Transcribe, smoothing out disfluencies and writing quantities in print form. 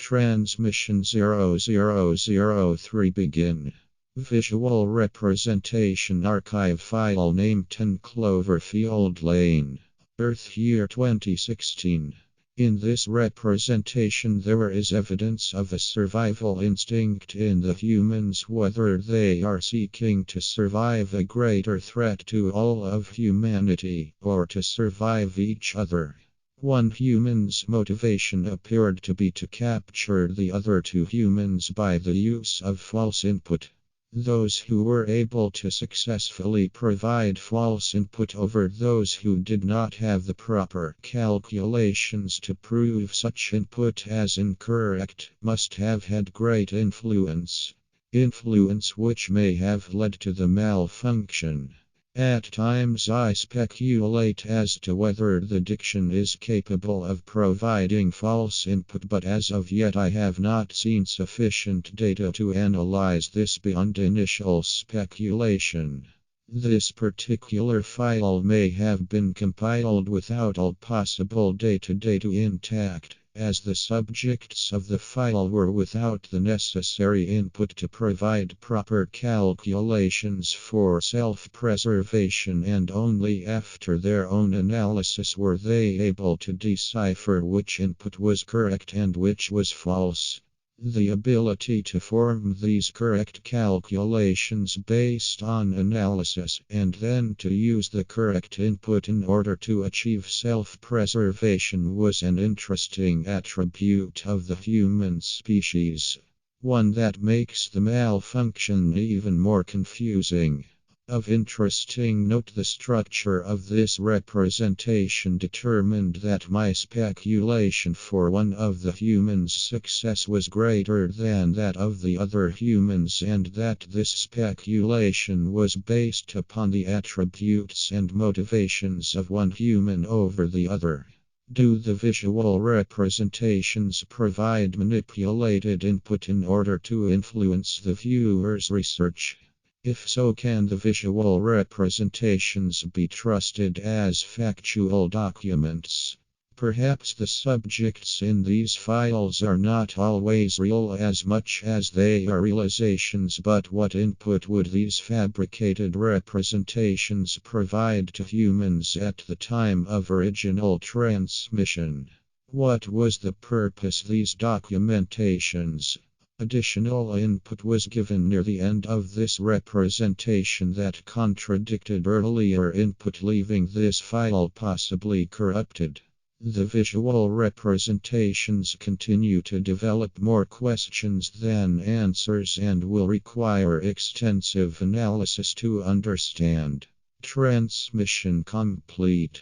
Transmission 0003 begin. Visual representation archive file name 10 Cloverfield Lane. Earth year 2016. In this representation there is evidence of a survival instinct in the humans, whether they are seeking to survive a greater threat to all of humanity or to survive each other. One human's motivation appeared to be to capture the other two humans by the use of false input. Those who were able to successfully provide false input over those who did not have the proper calculations to prove such input as incorrect must have had great influence which may have led to the malfunction. At times I speculate as to whether the diction is capable of providing false input, but as of yet I have not seen sufficient data to analyze this beyond initial speculation. This particular file may have been compiled without all possible data intact, as the subjects of the file were without the necessary input to provide proper calculations for self-preservation, and only after their own analysis were they able to decipher which input was correct and which was false. The ability to form these correct calculations based on analysis and then to use the correct input in order to achieve self-preservation was an interesting attribute of the human species, one that makes the malfunction even more confusing. Of interesting note, the structure of this representation determined that my speculation for one of the humans' success was greater than that of the other humans, and that this speculation was based upon the attributes and motivations of one human over the other. Do the visual representations provide manipulated input in order to influence the viewer's research? If so, can the visual representations be trusted as factual documents? Perhaps the subjects in these files are not always real as much as they are realizations, but what input would these fabricated representations provide to humans at the time of original transmission? What was the purpose of these documentations? Additional input was given near the end of this representation that contradicted earlier input, leaving this file possibly corrupted. The visual representations continue to develop more questions than answers and will require extensive analysis to understand. Transmission complete.